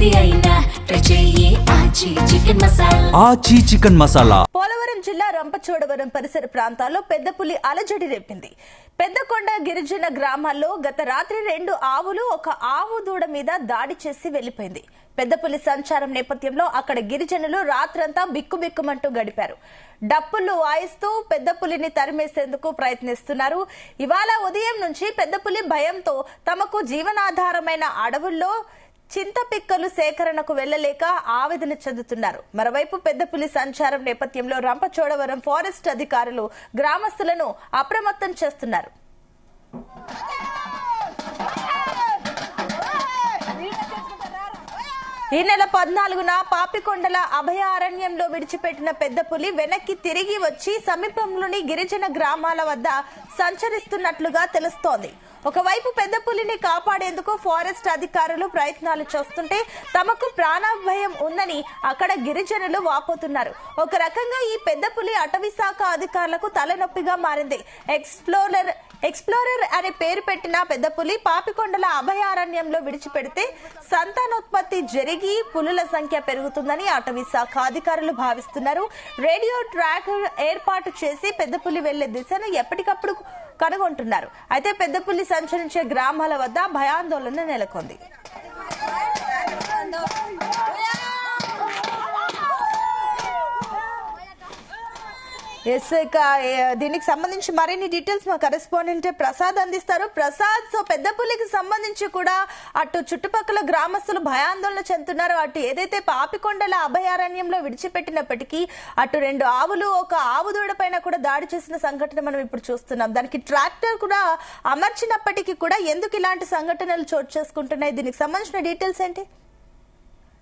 ఏది అయినా ట్రై చెయ్యి ఆచి చికెన్ మసాలా. పోలవరం జిల్లా రంపచోడవరం పరిసర ప్రాంతాల్లో పెద్ద పులి అలజడి రేపింది. పెద్దకొండ గిరిజన గ్రామాల్లో గత రాత్రి 2 ఆవులు ఒక ఆవు దూడ మీద దాడి చేసి వెళ్లిపోయింది. పెద్ద పులి సంచారం నేపథ్యంలో అక్కడ గిరిజనులు రాత్రంతా బిక్కుబిక్కుమంటూ గడిపారు. డప్పులు వాయిస్తూ పెద్ద పులిని తరిమేసేందుకు ప్రయత్నిస్తున్నారు. ఇవాళ ఉదయం నుంచి పెద్ద పులి భయంతో తమకు జీవనాధారమైన అడవుల్లో చింతపిక్కలు సేకరణకు వెళ్లలేక ఆవేదన చెందుతున్నారు. మరోవైపు పెద్ద పులి సంచారం నేపథ్యంలో రంపచోడవరం ఫారెస్ట్ అధికారులు గ్రామస్తులను అప్రమత్తం చేస్తున్నారు. ఈ నెల 14న పాపికొండల అభయారణ్యంలో విడిచిపెట్టిన పెద్ద పులి వెనక్కి తిరిగి వచ్చి సమీపంలోని గిరిజన గ్రామాల వద్ద సంచరిస్తున్నట్లుగా తెలుస్తోంది. ఒకవైపు పెద్ద పులిని కాపాడేందుకు ఫారెస్ట్ అధికారులు ప్రయత్నాలు చేస్తుంటే తమకు ప్రాణభయం ఉందని అక్కడ గిరిజనులు వాపోతున్నారు. ఒక రకంగా ఈ పెద్ద పులి అటవీ శాఖ అధికారులకు తలనొప్పిగా మారింది. ఎక్స్ప్లోరర్ అనే పేరు పెట్టిన పెద్ద పులి పాపికొండల అభయారణ్యంలో విడిచిపెడితే సంతానోత్పత్తి జరిగి పులుల సంఖ్య పెరుగుతుందని అటవీ శాఖ అధికారులు భావిస్తున్నారు. రేడియో ట్రాకర్ ఏర్పాటు చేసి పెద్ద పులి వెళ్లే దిశను ఎప్పటికప్పుడు కనుగొంటున్నారు. అయితే పెద్ద పులి సంచరించే గ్రామాల వద్ద భయాందోళన నెలకొంది. దీనికి సంబంధించి మరిన్ని డీటెయిల్స్ మా కరెస్పాండెంట్ ప్రసాద్ అందిస్తారు. ప్రసాద్, సో పెద్ద పులికి సంబంధించి కూడా అటు చుట్టుపక్కల గ్రామస్తులు భయాందోళన చెందుతున్నారు. అటు ఏదైతే పాపికొండల అభయారణ్యంలో విడిచిపెట్టినప్పటికీ అటు 2 ఆవులు ఒక ఆవు దూడ పైన కూడా దాడి చేసిన సంఘటన మనం ఇప్పుడు చూస్తున్నాం. దానికి ట్రాక్టర్ కూడా అమర్చినప్పటికీ కూడా ఎందుకు ఇలాంటి సంఘటనలు చోటు చేసుకుంటున్నాయి? దీనికి సంబంధించిన డీటెయిల్స్ ఏంటి?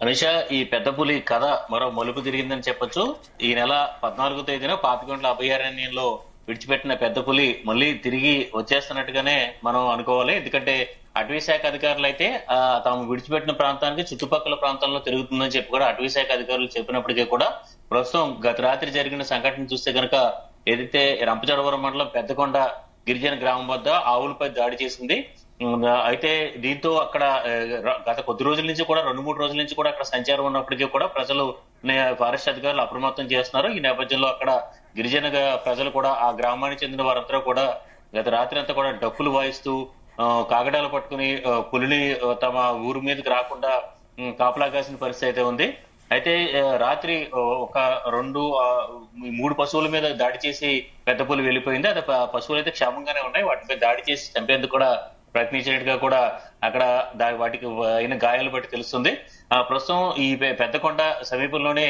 అనిష, ఈ పెద్ద పులి కథ మరో మలుపు తిరిగిందని చెప్పొచ్చు. ఈ నెల 14వ తేదీన పాపికొండల అభయారణ్యంలో విడిచిపెట్టిన పెద్ద పులి మళ్ళీ తిరిగి వచ్చేస్తున్నట్టుగానే మనం అనుకోవాలి. ఎందుకంటే అటవీ శాఖ అధికారులు అయితే తాము విడిచిపెట్టిన ప్రాంతానికి చుట్టుపక్కల ప్రాంతాల్లో తిరుగుతుందని చెప్పి కూడా అటవీ శాఖ అధికారులు చెప్పినప్పటికీ కూడా ప్రస్తుతం గత రాత్రి జరిగిన సంఘటన చూస్తే కనుక ఏదైతే రంపచోడవరం మండలం పెద్దకొండ గిరిజన గ్రామం వద్ద ఆవులపై దాడి చేసింది. అయితే దీంతో అక్కడ గత కొద్ది రోజుల నుంచి కూడా 2-3 రోజుల నుంచి కూడా అక్కడ సంచారం ఉన్నప్పటికీ కూడా ప్రజలు ఫారెస్ట్ అధికారులు అప్రమత్తం చేస్తున్నారు. ఈ నేపథ్యంలో అక్కడ గిరిజన ప్రజలు కూడా ఆ గ్రామానికి చెందిన వారందరూ కూడా గత రాత్రి అంతా కూడా డప్పులు వాయిస్తూ కాగడాలు పట్టుకుని పులిని తమ ఊరు మీదకి రాకుండా కాపలా కాసిన పరిస్థితి అయితే ఉంది. అయితే రాత్రి ఒక 2-3 పశువుల మీద దాడి చేసి పెద్ద పులి వెళ్ళిపోయింది. అది పశువులు అయితే క్షేమంగానే ఉన్నాయి. వాటిపై దాడి చేసి చంపేందుకు కూడా ప్రయత్నించినట్టుగా కూడా అక్కడ వాటికి అయిన గాయాలు బట్టి తెలుస్తుంది. ప్రస్తుతం ఈ పెద్దకొండ సమీపంలోనే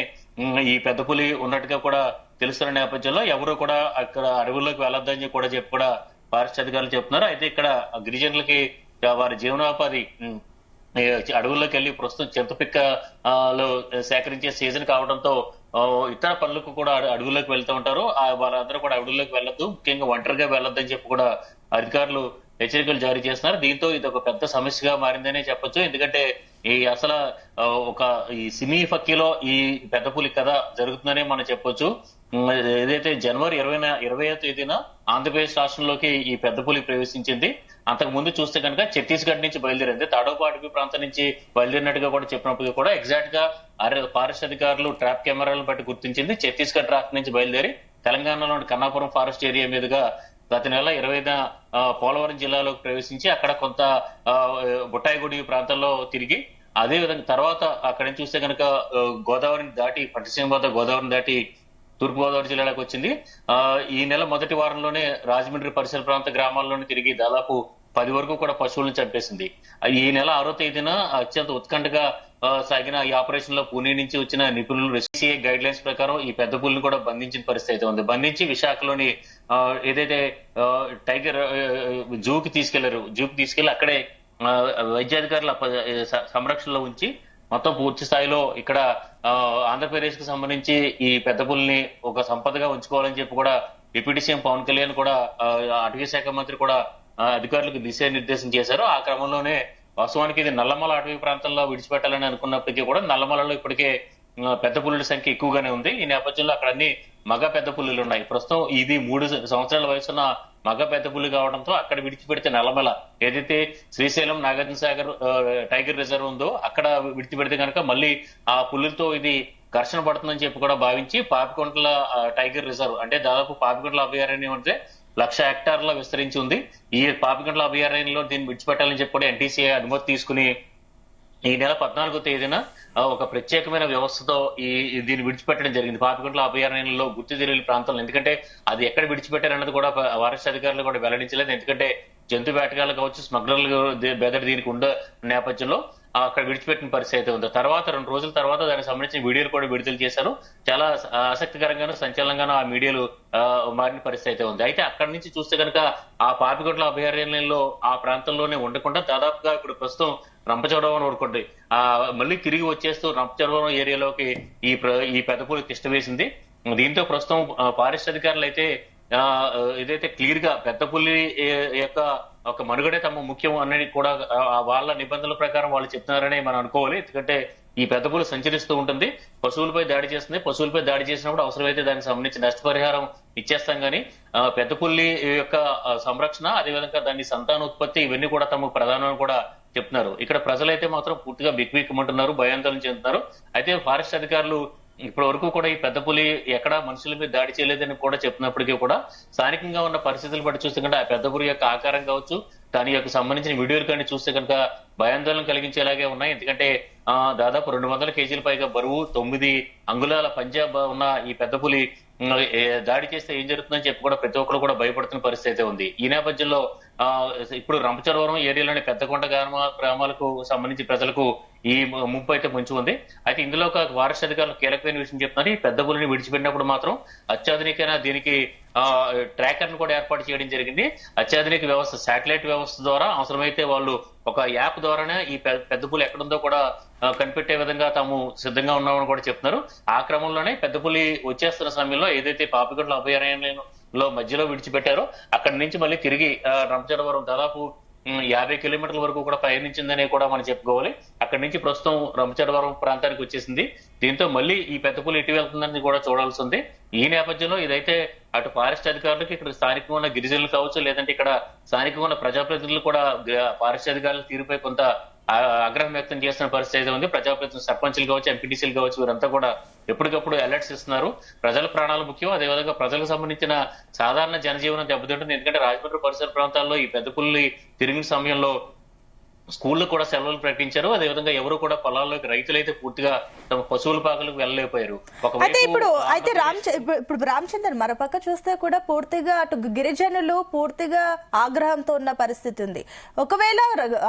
ఈ పెద్ద పులి ఉన్నట్టుగా కూడా తెలుస్తున్న నేపథ్యంలో ఎవరు కూడా అక్కడ అడవుల్లోకి వెళ్ళొద్దని కూడా చెప్పి కూడా ఫారెస్ట్ అధికారులు చెప్తున్నారు. అయితే ఇక్కడ గిరిజనులకి వారి జీవనోపాధి అడవుల్లోకి వెళ్లి ప్రస్తుతం చింతపిక్కలో సేకరించే సీజన్ కావడంతో ఇతర పనులకు కూడా అడవుల్లోకి వెళ్తూ ఉంటారు. వాళ్ళందరూ కూడా అడవుల్లోకి వెళ్ళొద్దు, ముఖ్యంగా ఒంటరిగా వెళ్ళొద్దని చెప్పి కూడా అధికారులు హెచ్చరికలు జారీ చేస్తున్నారు. దీంతో ఇది ఒక పెద్ద సమస్యగా మారిందనే చెప్పొచ్చు. ఎందుకంటే అసలు ఈ సినీ ఫక్కీలో ఈ పెద్ద పులి కథ జరుగుతుందనే మనం చెప్పొచ్చు. ఏదైతే జనవరి 20వ తేదీన ఆంధ్రప్రదేశ్ రాష్ట్రంలోకి ఈ పెద్ద పులి ప్రవేశించింది. అంతకు ముందు చూస్తే కనుక ఛత్తీస్గఢ్ నుంచి బయలుదేరింది. తాడోపా అటవీ ప్రాంతం నుంచి బయలుదేరినట్టుగా కూడా చెప్పినప్పుడు కూడా ఎగ్జాక్ట్ గా ఫారెస్ట్ అధికారులు ట్రాప్ కెమెరాలను బట్టి గుర్తించింది. ఛత్తీస్గఢ్ రాష్ట్రం నుంచి బయలుదేరి తెలంగాణలోని కన్నాపురం ఫారెస్ట్ ఏరియా మీదుగా గత నెల 20న పోలవరం జిల్లాలోకి ప్రవేశించి అక్కడ కొంత బుట్టాయిగుడి ప్రాంతాల్లో తిరిగి అదే విధంగా తర్వాత అక్కడి నుంచి చూస్తే కనుక గోదావరిని దాటి పట్టిసీమ వద్ద గోదావరిని దాటి తూర్పుగోదావరి జిల్లాలోకి వచ్చింది. ఈ నెల మొదటి వారంలోనే రాజమండ్రి పరిసర ప్రాంత గ్రామాల్లోనే తిరిగి దాదాపు 10 వరకు కూడా పశువులను చంపేసింది. ఈ నెల 6వ తేదీన అత్యంత ఉత్కంఠగా సాగిన ఈ ఆపరేషన్ లో పూణే నుంచి వచ్చిన నిపుణులు ఎస్సీఐ గైడ్ లైన్స్ ప్రకారం ఈ పెద్ద పులిని కూడా బంధించిన పరిస్థితి అయితే ఉంది. బంధించి విశాఖలోని ఏదైతే టైగర్ జూకి తీసుకెళ్లి అక్కడే వైద్యాధికారుల సంరక్షణలో ఉంచి మొత్తం పూర్తి స్థాయిలో ఇక్కడ ఆంధ్రప్రదేశ్ కు సంబంధించి ఈ పెద్ద పులిని ఒక సంపదగా ఉంచుకోవాలని చెప్పి కూడా డిప్యూటీ సీఎం పవన్ కళ్యాణ్ కూడా అటవీ శాఖ మంత్రి కూడా అధికారులకు దిశానిర్దేశం చేశారు. ఆ క్రమంలోనే వాస్తవానికి ఇది నల్లమల అటవీ ప్రాంతంలో విడిచిపెట్టాలని అనుకున్నప్పటికీ కూడా నల్లమలలో ఇప్పటికే పెద్ద పులుల సంఖ్య ఎక్కువగానే ఉంది. ఈ నేపథ్యంలో అక్కడ అన్ని మగ పెద్ద పులులు ఉన్నాయి. ప్రస్తుతం ఇది 3 సంవత్సరాల వయసున్న మగ పెద్ద పులి కావడంతో అక్కడ విడిచిపెడితే నల్లమల ఏదైతే శ్రీశైలం నాగార్జున సాగర్ టైగర్ రిజర్వ్ ఉందో అక్కడ విడిచిపెడితే కనుక మళ్ళీ ఆ పులులతో ఇది ఘర్షణ పడుతుందని చెప్పి కూడా భావించి పాపికొండల టైగర్ రిజర్వ్ అంటే దాదాపు పాపికొండల అభయారణ్యం అంటే 1,00,000 హెక్టార్ల విస్తరించి ఉంది. ఈ పాపికొండల అభయారణ్యంలో దీన్ని విడిచిపెట్టాలని చెప్పి కూడా NTCA అనుమతి తీసుకుని ఈ నెల 14వ తేదీన ఒక ప్రత్యేకమైన వ్యవస్థతో దీన్ని విడిచిపెట్టడం జరిగింది పాపికొండల అభయారణ్యంలో గుర్తు తెలియని ప్రాంతంలో. ఎందుకంటే అది ఎక్కడ విడిచిపెట్టారన్నది కూడా ఫారెస్ట్ అధికారులు కూడా వెల్లడించలేదు. ఎందుకంటే జంతు వేటగాళ్ళు కావచ్చు, స్మగ్లర్లు బెదర్ దీనికి ఉండే నేపథ్యంలో అక్కడ విడిచిపెట్టిన పరిస్థితి అయితే ఉంది. తర్వాత 2 రోజుల తర్వాత దానికి సంబంధించిన వీడియోలు కూడా విడుదల చేశారు. చాలా ఆసక్తికరంగాను సంచలనంగాను ఆ వీడియోలు మారిన పరిస్థితి అయితే ఉంది. అయితే అక్కడి నుంచి చూస్తే కనుక ఆ పాపికొండల అభయారణ్యంలో ఆ ప్రాంతంలోనే ఉండకుండా దాదాపుగా ఇప్పుడు ప్రస్తుతం రంపచోడవరం ఊరుకోండి మళ్ళీ తిరిగి వచ్చేస్తూ రంపచోడవరం ఏరియాలోకి ఈ పెద్దపూలి తిష్ట వేసింది. దీంతో ప్రస్తుతం ఫారెస్ట్ అధికారులు అయితే ఏదైతే క్లియర్ గా పెద్ద పులి యొక్క ఒక మనుగడే తమ ముఖ్యం అనేది కూడా వాళ్ళ నిబంధనల ప్రకారం వాళ్ళు చెప్తున్నారని మనం అనుకోవాలి. ఎందుకంటే ఈ పెద్ద పులి సంచరిస్తూ ఉంటుంది, పశువులపై దాడి చేస్తుంది. పశువులపై దాడి చేసినప్పుడు అవసరమైతే దానికి సంబంధించి నష్టపరిహారం ఇచ్చేస్తాం కానీ పెద్ద పులి యొక్క సంరక్షణ అదేవిధంగా దాని సంతానోత్పత్తి ఇవన్నీ కూడా తమకు ప్రధానమని కూడా చెప్తున్నారు. ఇక్కడ ప్రజలైతే మాత్రం పూర్తిగా బిక్బిక్మంటున్నారు, భయాందోళన చెందుతున్నారు. అయితే ఫారెస్ట్ అధికారులు ఇప్పటి వరకు కూడా ఈ పెద్ద పులి ఎక్కడా మనుషుల మీద దాడి చేయలేదని కూడా చెప్పినప్పటికీ కూడా స్థానికంగా ఉన్న పరిస్థితులు బట్టి చూస్తే కనుక ఆ పెద్ద పులి యొక్క ఆకారం కావచ్చు, దాని యొక్క సంబంధించిన వీడియోలు కానీ చూస్తే కనుక భయాందోళన కలిగించేలాగే ఉన్నాయి. ఎందుకంటే దాదాపు 200 కేజీల పైగా బరువు, 9 అంగుళాల పంజాబ్ ఉన్న ఈ పెద్ద పులి దాడి చేస్తే ఏం జరుగుతుందని చెప్పి కూడా ప్రతి ఒక్కరు కూడా భయపడుతున్న పరిస్థితి అయితే ఉంది. ఈ నేపథ్యంలో ఇప్పుడు రంపచోడవరం ఏరియాలోని పెద్దకొండ గ్రామాలకు సంబంధించి ప్రజలకు ఈ ముప్పు అయితే పొంచి ఉంది. అయితే ఇందులో ఒక ఫారెస్ట్ అధికారులు కీలకమైన విషయం చెప్తున్నారు. ఈ పెద్ద పులిని విడిచిపెట్టినప్పుడు మాత్రం అత్యాధునికైన దీనికి ట్రాకర్ ను కూడా ఏర్పాటు చేయడం జరిగింది. అత్యాధునిక వ్యవస్థ శాటిలైట్ వ్యవస్థ ద్వారా అవసరమైతే వాళ్ళు ఒక యాప్ ద్వారానే ఈ పెద్ద పులి ఎక్కడుందో కూడా కనిపెట్టే విధంగా తాము సిద్ధంగా ఉన్నామని కూడా చెప్తున్నారు. ఆ క్రమంలోనే పెద్ద పులి వచ్చేస్తున్న సమయంలో ఏదైతే పాపికొండల అభయారణ్యంలో మధ్యలో విడిచిపెట్టారో అక్కడి నుంచి మళ్ళీ తిరిగి రంపచోడవరం దాదాపు 50 కిలోమీటర్ల వరకు కూడా ప్రయాణించిందని కూడా మనం చెప్పుకోవాలి. అక్కడి నుంచి ప్రస్తుతం రంపచోడవరం ప్రాంతానికి వచ్చేసింది. దీంతో మళ్ళీ ఈ పెద్ద పులి ఇటు వెళ్తుందని కూడా చూడాల్సి ఉంది. ఈ నేపథ్యంలో ఇదైతే అటు ఫారెస్ట్ అధికారులకు, ఇక్కడ స్థానికంగా ఉన్న గిరిజనులు కావచ్చు, లేదంటే ఇక్కడ స్థానికంగా ఉన్న ప్రజాప్రతినిధులు కూడా ఫారెస్ట్ అధికారుల తీరుపై కొంత ఆగ్రహం వ్యక్తం చేస్తున్న పరిస్థితి ఉంది. ప్రజాప్రతినిధులు, సర్పంచులు కావచ్చు, ఎంపీటీసీలు కావచ్చు, వీరంతా కూడా ఎప్పటికప్పుడు అలర్ట్స్ ఇస్తున్నారు. ప్రజల ప్రాణాలు ముఖ్యం, అదేవిధంగా ప్రజలకు సంబంధించిన సాధారణ జనజీవనం దెబ్బతింటుంది. ఎందుకంటే రాజమండ్రి పరిసర ప్రాంతాల్లో ఈ పెద్ద పులి తిరిగిన సమయంలో స్కూళ్లు కూడా సెలవులు ప్రకటించారు. అదేవిధంగా ఎవరు కూడా పొలాల్లోకి రైతులైతే పూర్తిగా తమ పశువుల పాకలకు వెళ్ళలేకపోయారు. ఇప్పుడు రామచంద్రన్ మరోపక్క చూస్తే కూడా పూర్తిగా అటు గిరిజనులు పూర్తిగా ఆగ్రహంతో ఉన్న పరిస్థితి ఉంది. ఒకవేళ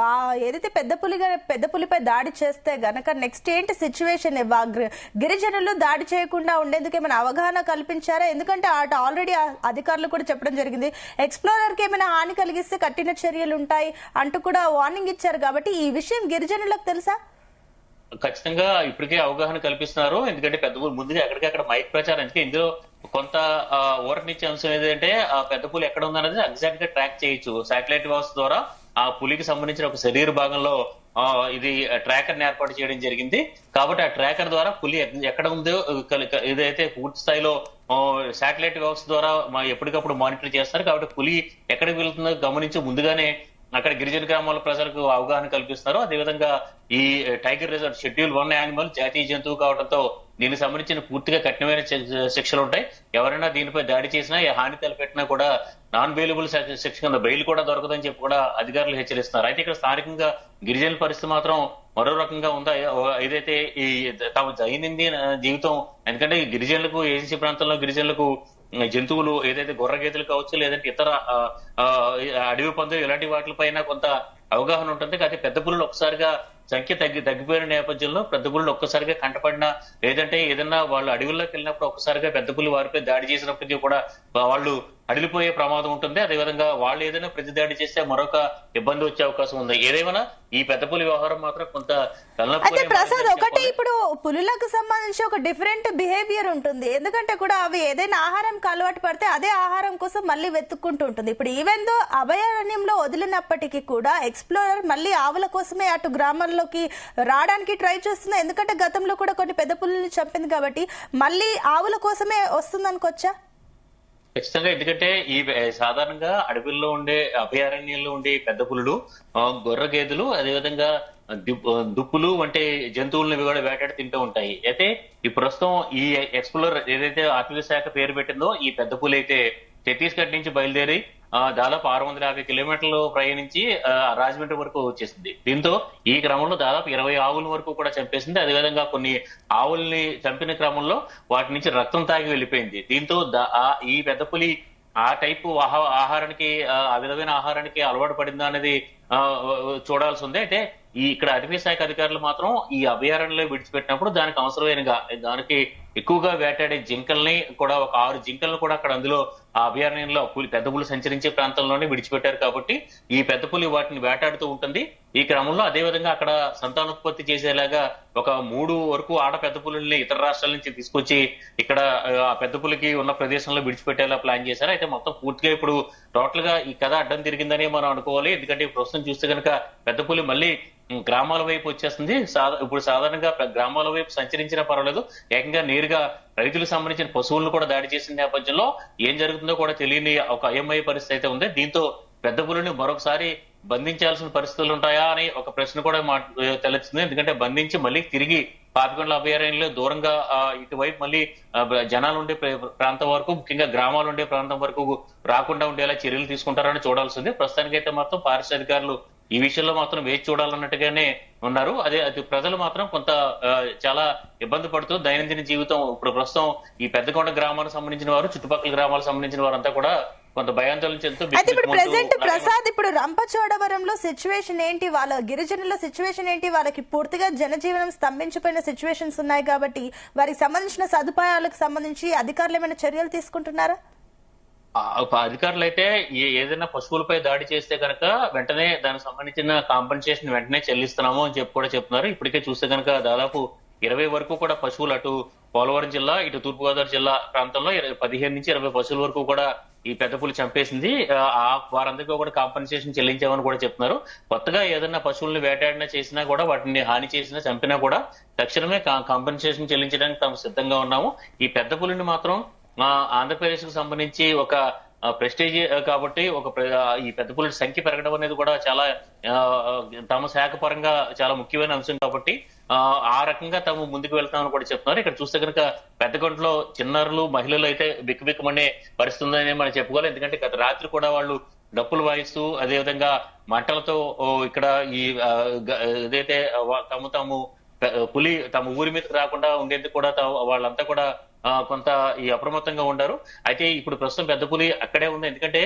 ఏదైతే పెద్ద పులిపై దాడి చేస్తే గనక నెక్స్ట్ ఏంటి సిచ్యువేషన్? గిరిజనులు దాడి చేయకుండా ఉండేందుకు ఏమైనా అవగాహన కల్పించారా? ఎందుకంటే అటు ఆల్రెడీ అధికారులు కూడా చెప్పడం జరిగింది, ఎక్స్ప్లోరర్ కి ఏమైనా హాని కలిగిస్తే కఠిన చర్యలు ఉంటాయి అంటూ కూడా వార్నింగ్ ఇచ్చారు. కాబట్టి ఈ విషయం గిరిజనులకు తెలుసా? ఖచ్చితంగా ఇప్పటికే అవగాహన కల్పిస్తున్నారు. ఎందుకంటే పెద్ద పులి ముందుగా ఎక్కడికక్కడ మైక్ ప్రచారం, ఎందుకంటే ఇందులో కొంత ఊరటనిచ్చే అంశం ఏదంటే ఆ పెద్ద పులి ఎక్కడ ఉందనేది ఎగ్జాక్ట్ గా ట్రాక్ చేయొచ్చు. శాటిలైట్ వ్యవస్థ ద్వారా ఆ పులికి సంబంధించిన ఒక శరీర భాగంలో ఇది ట్రాకర్ ని ఏర్పాటు చేయడం జరిగింది. కాబట్టి ఆ ట్రాకర్ ద్వారా పులి ఎక్కడ ఉందో ఇదైతే పూర్తి స్థాయిలో శాటిలైట్ వ్యవస్థ ద్వారా ఎప్పటికప్పుడు మానిటర్ చేస్తారు. కాబట్టి పులి ఎక్కడికి వెళ్తుందో గమనించి ముందుగానే అక్కడ గిరిజన గ్రామాల ప్రజలకు అవగాహన కల్పిస్తున్నారు. అదేవిధంగా ఈ టైగర్ రిజర్వ్ షెడ్యూల్ 1 యానిమల్, జాతీయ జంతువు కావడంతో దీనికి సంబంధించిన పూర్తిగా కఠినమైన శిక్షలు ఉంటాయి. ఎవరైనా దీనిపై దాడి చేసినా, హాని తలపెట్టినా కూడా నాన్ బెయిలబుల్ శిక్ష కింద బెయిల్ కూడా దొరకదని చెప్పి కూడా అధికారులు హెచ్చరిస్తున్నారు. అయితే ఇక్కడ స్థానికంగా గిరిజనుల పరిస్థితి మాత్రం మరో రకంగా ఉందా? ఏదైతే ఈ తమ దైనందిన జీవితం, ఎందుకంటే ఈ గిరిజనులకు ఏజెన్సీ ప్రాంతంలో గిరిజనులకు జంతువులు ఏదైతే గొర్రె గేదెలు కావచ్చు, లేదంటే ఇతర అడవి పందులు ఇలాంటి వాటిపైన కొంత అవగాహన ఉంటుంది. కానీ పెద్ద పులులు ఒక్కసారిగా సంఖ్య తగ్గిపోయిన నేపథ్యంలో పెద్ద పులులు ఒక్కసారిగా కంటపడినా, లేదంటే ఏదన్నా వాళ్ళు అడవుల్లోకి వెళ్ళినప్పుడు ఒక్కసారిగా పెద్ద పులి వారిపై దాడి చేసినప్పటికీ కూడా వాళ్ళు అడిలిపోయే ప్రమాదం ఉంటుంది. అదేవిధంగా వాళ్ళు ఏదైనా ప్రతిదాడి చేస్తే మరొక ఇబ్బంది వచ్చే అవకాశం ఉంది. ఏదేమైనా ఈ పెద్ద పులి వ్యవహారం మాత్రం కొంత అయితే ప్రసాద్, ఒకటి ఇప్పుడు పులులకు సంబంధించి ఒక డిఫరెంట్ బిహేవియర్ ఉంటుంది. ఎందుకంటే కూడా అవి ఏదైనా ఆహారంకి అలవాటు పడితే అదే ఆహారం కోసం మళ్ళీ వెతుక్కుంటూ ఉంటుంది. ఇప్పుడు ఈవెన్ దో అభయారణ్యంలో వదిలినప్పటికీ కూడా ఎక్స్ప్లోరర్ మళ్ళీ ఆవుల కోసమే అటు గ్రామాల్లో గ్రామాల్లోకి రావడానికి ట్రై చేస్తుందా? ఎందుకంటే గతంలో కూడా కొన్ని పెద్ద పులుల్ని చంపింది కాబట్టి మళ్ళీ ఆవుల కోసమే వస్తుంది అనుకోవచ్చా? ఖచ్చితంగా, ఎందుకంటే ఈ సాధారణంగా అడవుల్లో ఉండే అభయారణ్యంలో ఉండే పెద్ద పులులు, గొర్రె గేదెలు, అదేవిధంగా దుప్పులు వంటి జంతువులను కూడా వేటాడి తింటూ ఉంటాయి. అయితే ఈ ప్రస్తుతం ఈ ఎక్స్ప్లోరర్ ఏదైతే అటవీ శాఖ పేరు పెట్టిందో ఈ పెద్ద పులి అయితే ఛత్తీస్గఢ్ నుంచి బయలుదేరి దాదాపు 650 కిలోమీటర్లు ప్రయాణించి రాజమండ్రి వరకు వచ్చేసింది. దీంతో ఈ క్రమంలో దాదాపు 20 ఆవుల వరకు కూడా చంపేసింది. అదేవిధంగా కొన్ని ఆవుల్ని చంపిన క్రమంలో వాటి నుంచి రక్తం తాగి వెళ్ళిపోయింది. దీంతో ఈ పెద్ద పులి ఆ టైపు ఆహారానికి, ఆ విధమైన ఆహారానికి అలవాటు పడిందా అనేది చూడాల్సి ఉంది. అయితే ఇక్కడ అటవీ శాఖ అధికారులు మాత్రం ఈ అభయారణ్యంలో విడిచిపెట్టినప్పుడు దానికి అవసరమైన దానికి ఎక్కువగా వేటాడే జింకల్ని కూడా, ఒక 6 జింకలను కూడా అక్కడ అందులో ఆ అభయారణ్యంలో పెద్ద పులి సంచరించే ప్రాంతంలోనే విడిచిపెట్టారు. కాబట్టి ఈ పెద్ద పులి వాటిని వేటాడుతూ ఉంటుంది. ఈ క్రమంలో అదేవిధంగా అక్కడ సంతానోత్పత్తి చేసేలాగా ఒక 3 వరకు ఆడ పెద్ద పులుల్ని ఇతర రాష్ట్రాల నుంచి తీసుకొచ్చి ఇక్కడ ఆ పెద్ద పులికి ఉన్న ప్రదేశంలో విడిచిపెట్టేలా ప్లాన్ చేశారు. అయితే మొత్తం పూర్తిగా ఇప్పుడు టోటల్ గా ఈ కథ అడ్డం తిరిగిందని మనం అనుకోవాలి. ఎందుకంటే ప్రస్తుతం చూస్తే కనుక పెద్ద పులి మళ్ళీ గ్రామాల వైపు వచ్చేస్తుంది. ఇప్పుడు సాధారణంగా గ్రామాల వైపు సంచరించినా పర్వాలేదు, ఏకంగా నేరుగా రైతులకు సంబంధించిన పశువులను కూడా దాడి చేసిన నేపథ్యంలో ఏం జరుగుతుందో కూడా తెలియని ఒక అయోమయ పరిస్థితి అయితే ఉంది. దీంతో పెద్ద పులిని మరొకసారి బంధించాల్సిన పరిస్థితులు ఉంటాయా అని ఒక ప్రశ్న కూడా తెలుస్తుంది. ఎందుకంటే బంధించి మళ్ళీ తిరిగి పాపికొండల అభయారణ్యంలో దూరంగా ఇటువైపు మళ్ళీ జనాలు ఉండే ప్రాంతం వరకు, ముఖ్యంగా గ్రామాలు ఉండే ప్రాంతం వరకు రాకుండా ఉండేలా చర్యలు తీసుకుంటారని చూడాల్సింది. ప్రస్తుతానికైతే మాత్రం ఫారెస్ట్ అధికారులు ఈ విషయంలో మాత్రం వేచి చూడాలన్నట్టుగానే ఉన్నారు. అది ప్రజలు మాత్రం కొంత చాలా ఇబ్బంది పడుతూ దైనందిన జీవితం ఇప్పుడు ప్రస్తుతం ఈ పెద్దకొండ గ్రామానికి సంబంధించిన వారు, చుట్టుపక్కల గ్రామాలకు సంబంధించిన వారంతా కూడా కొంత భయాందోళన చెందుతూ. అయితే ఇప్పుడు ప్రెసెంట్ ప్రసాద్, ఇప్పుడు రంపచోడవరంలో సిచ్యువేషన్ ఏంటి? వాళ్ళ గిరిజనుల సిచ్యువేషన్ ఏంటి? వాళ్ళకి పూర్తిగా జనజీవనం స్తంభించిపోయిన సిచ్యువేషన్స్ ఉన్నాయి కాబట్టి వారికి సంబంధించిన సదుపాయాలకు సంబంధించి అధికారులు ఏమైనా చర్యలు తీసుకుంటున్నారా? అధికారులు అయితే ఏదైనా పశువులపై దాడి చేస్తే కనుక వెంటనే దానికి సంబంధించిన కాంపెన్సేషన్ వెంటనే చెల్లిస్తున్నాము అని చెప్పి కూడా చెప్తున్నారు. ఇప్పటికే చూస్తే కనుక దాదాపు 20 వరకు కూడా పశువులు, అటు పోలవరం జిల్లా, ఇటు తూర్పుగోదావరి జిల్లా ప్రాంతంలో 15 నుంచి 20 పశువుల వరకు కూడా ఈ పెద్ద పులి చంపేసింది. వారందరికీ కూడా కాంపెన్సేషన్ చెల్లించామని కూడా చెప్తున్నారు. కొత్తగా ఏదైనా పశువుల్ని వేటాడినా చేసినా కూడా, వాటిని హాని చేసినా చంపినా కూడా తక్షణమే కాంపెన్సేషన్ చెల్లించడానికి తాము సిద్ధంగా ఉన్నాము. ఈ పెద్ద పులిని మాత్రం ఆంధ్రప్రదేశ్ కు సంబంధించి ఒక ప్రెస్టేజ్ కాబట్టి ఈ పెద్ద పులి సంఖ్య పెరగడం అనేది కూడా చాలా తమ శాఖ పరంగా చాలా ముఖ్యమైన అంశం కాబట్టి ఆ రకంగా తాము ముందుకు వెళ్తామని కూడా చెప్తున్నారు. ఇక్కడ చూస్తే కనుక పెద్దకొండలో చిన్నారులు, మహిళలు అయితే బిక్కుబిక్కుమనే పరిస్థితి ఉందని మనం చెప్పుకోవాలి. ఎందుకంటే గత రాత్రి కూడా వాళ్ళు డప్పులు వాయిస్తూ, అదేవిధంగా మంటలతో ఇక్కడ ఈ ఏదైతే తాము పులి తమ ఊరి మీదకి రాకుండా ఉండేందుకు కూడా వాళ్ళంతా కూడా కొంత ఈ అప్రమత్తంగా ఉండారు. అయితే ఇప్పుడు ప్రస్తుతం పెద్ద పులి అక్కడే ఉంది. ఎందుకంటే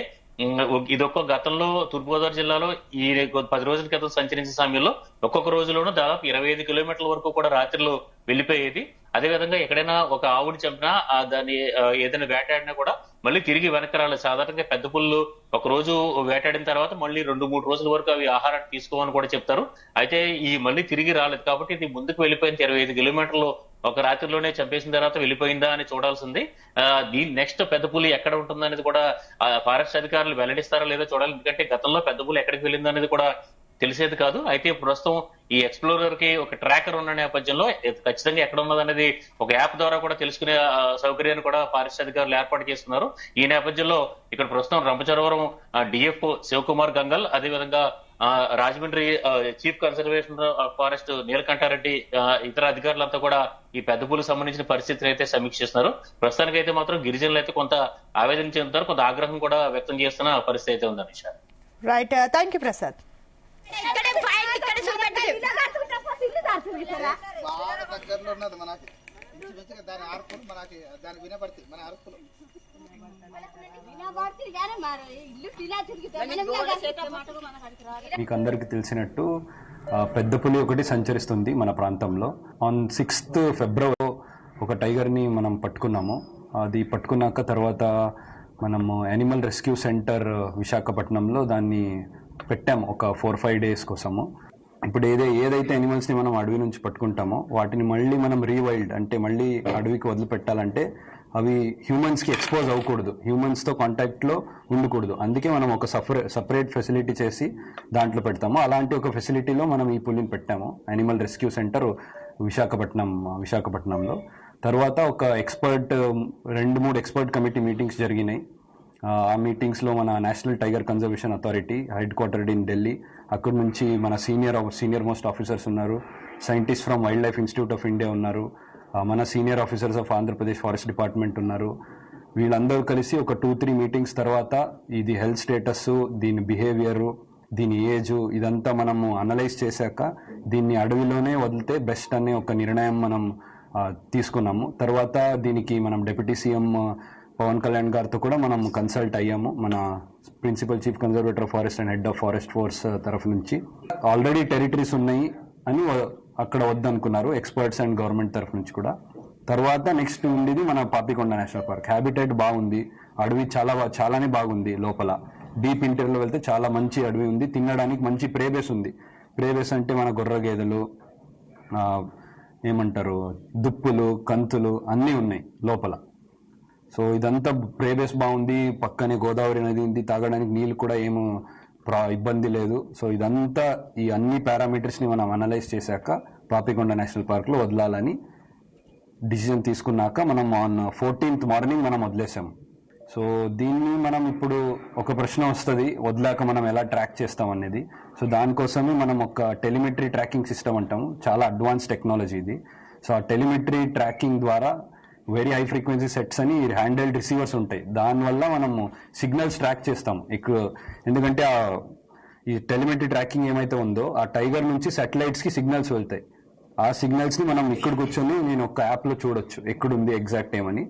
ఇదొక్క గతంలో తూర్పుగోదావరి జిల్లాలో ఈ 10 రోజుల క్రితం సంచరించిన సమయంలో ఒక్కొక్క రోజులోనూ దాదాపు 25 కిలోమీటర్ల వరకు కూడా రాత్రిలో వెళ్లిపోయేది. అదేవిధంగా ఎక్కడైనా ఒక ఆవుని చంపినా దాన్ని ఏదైనా వేటాడినా కూడా మళ్ళీ తిరిగి వెనక్కి రాలేదు. సాధారణంగా పెద్ద పుల్లు ఒక రోజు వేటాడిన తర్వాత మళ్ళీ 2-3 రోజుల వరకు అవి ఆహారాన్ని తీసుకోమని కూడా చెప్తారు. అయితే ఈ మళ్ళీ తిరిగి రాలేదు కాబట్టి ఇది ముందుకు వెళ్ళిపోయింది. 25 కిలోమీటర్లు ఒక రాత్రిలోనే చంపేసిన తర్వాత వెళ్ళిపోయిందా అని చూడాల్సింది. దీని నెక్స్ట్ పెద్ద పులి ఎక్కడ ఉంటుందనేది కూడా ఫారెస్ట్ అధికారులు వెల్లడిస్తారా లేదో చూడాలి. ఎందుకంటే గతంలో పెద్ద పులి ఎక్కడికి వెళ్ళింది అనేది కూడా తెలిసేది కాదు. అయితే ప్రస్తుతం ఈ ఎక్స్ప్లోరర్ కి ఒక ట్రాకర్ ఉన్న నేపథ్యంలో ఖచ్చితంగా ఎక్కడ ఉన్నదనేది ఒక యాప్ ద్వారా కూడా తెలుసుకునే సౌకర్యాన్ని కూడా ఫారెస్ట్ అధికారులు ఏర్పాటు చేస్తున్నారు. ఈ నేపథ్యంలో ఇక్కడ ప్రస్తుతం రంపచోడవరం డిఎఫ్ శివకుమార్ గంగల్, అదేవిధంగా Rajahmundry chief conservation forest Neelakanta Reddy, ఇతర అధికారులంతా కూడా ఈ పెద్ద పులికి సంబంధించిన పరిస్థితిని అయితే సమీక్షిస్తున్నారు. ప్రస్తుతానికి అయితే మాత్రం గిరిజనులు అయితే కొంత ఆవేదన చెందుతారు, కొంత ఆగ్రహం కూడా వ్యక్తం చేస్తున్న పరిస్థితి అయితే ఉంది Anisha. Right, thank you Prasad. మీకు అందరికి తెలిసినట్టు పెద్ద పులి ఒకటి సంచరిస్తుంది మన ప్రాంతంలో. ఆన్ 6th ఫిబ్రవరి ఒక టైగర్ని మనం పట్టుకున్నాము. అది పట్టుకున్నాక తర్వాత మనము యానిమల్ రెస్క్యూ సెంటర్ విశాఖపట్నంలో దాన్ని పెట్టాము ఒక 4-5 days కోసము. ఇప్పుడు ఏదైతే యానిమల్స్ని మనం అడవి నుంచి పట్టుకుంటామో వాటిని మళ్ళీ మనం రీవైల్డ్ అంటే మళ్ళీ అడవికి వదిలిపెట్టాలంటే అవి హ్యూమన్స్కి ఎక్స్పోజ్ అవ్వకూడదు, హ్యూమన్స్తో కాంటాక్ట్లో ఉండకూడదు. అందుకే మనం ఒక సపరేట్ ఫెసిలిటీ చేసి దాంట్లో పెడతాము. అలాంటి ఒక ఫెసిలిటీలో మనం ఈ పులిని పెట్టాము, యానిమల్ రెస్క్యూ సెంటర్ విశాఖపట్నంలో. తర్వాత ఒక 2-3 ఎక్స్పర్ట్ కమిటీ మీటింగ్స్ జరిగినాయి. ఆ మీటింగ్స్లో మన national tiger conservation authority head quartered in Delhi, అక్కడి నుంచి మన సీనియర్ మోస్ట్ ఆఫీసర్స్ ఉన్నారు, scientist from wild life institute of India ఉన్నారు, మన senior officers of Andhra Pradesh forest department ఉన్నారు. వీళ్ళందరూ కలిసి ఒక 2-3 మీటింగ్స్ తర్వాత ఇది హెల్త్ స్టేటస్, దీని బిహేవియరు, దీని ఏజ్, ఇదంతా మనము అనలైజ్ చేశాక దీన్ని అడవిలోనే వదిలితే బెస్ట్ అనే ఒక నిర్ణయం మనం తీసుకున్నాము. తర్వాత దీనికి మనం డిప్యూటీ సీఎం పవన్ కళ్యాణ్ గారితో కూడా మనం కన్సల్ట్ అయ్యాము, మన principal chief conservator of forest and head of forest force తరఫు నుంచి. ఆల్రెడీ టెరిటరీస్ ఉన్నాయి అని అక్కడ వద్దనుకున్నారు ఎక్స్పర్ట్స్ అండ్ గవర్నమెంట్ తరఫు నుంచి కూడా. తర్వాత నెక్స్ట్ ఉండేది మన పాపికొండ నేషనల్ పార్క్. హ్యాబిటేట్ బాగుంది, అడవి చాలానే బాగుంది. లోపల డీప్ ఇంటీరియర్లో వెళ్తే చాలా మంచి అడవి ఉంది, తినడానికి మంచి ప్రేబేస్ ఉంది. ప్రేబేస్ అంటే మన గొర్రె గేదెలు, ఏమంటారు, దుప్పులు, కంతులు అన్నీ ఉన్నాయి లోపల. సో ఇదంతా ప్రేబేస్ బాగుంది, పక్కనే గోదావరి నది ఉంది, తాగడానికి నీళ్ళు కూడా ఏమో ఇబ్బంది లేదు. సో ఇదంతా ఈ అన్ని పారామీటర్స్ని మనం అనలైజ్ చేశాక పాపికొండ నేషనల్ పార్క్లో వదలాలని డిసిజన్ తీసుకున్నాక మనం ఆన్ 14th మార్నింగ్ మనం వదిలేసాము. సో దీన్ని మనం ఇప్పుడు ఒక ప్రశ్న వస్తుంది, వదిలాక మనం ఎలా ట్రాక్ చేస్తాం అనేది. సో దానికోసమే మనం ఒక టెలిమెట్రీ ట్రాకింగ్ సిస్టమ్ అంటాము, చాలా అడ్వాన్స్ టెక్నాలజీ ఇది. సో ఆ టెలిమెట్రీ ట్రాకింగ్ ద్వారా వెరీ హై ఫ్రీక్వెన్సీ సెట్స్ అని హ్యాండ్హెల్డ్ రిసీవర్స్ ఉంటాయి, దానివల్ల మనము సిగ్నల్స్ ట్రాక్ చేస్తాం ఎక్కువ. ఎందుకంటే ఈ టెలిమెట్రీ ట్రాకింగ్ ఏమైతే ఉందో ఆ టైగర్ నుంచి సాటిలైట్స్కి సిగ్నల్స్ వెళ్తాయి. ఆ సిగ్నల్స్ని మనం ఇక్కడ కూర్చొని నేను ఒక యాప్లో చూడొచ్చు ఎక్కడుంది ఎగ్జాక్ట్ ఏమని.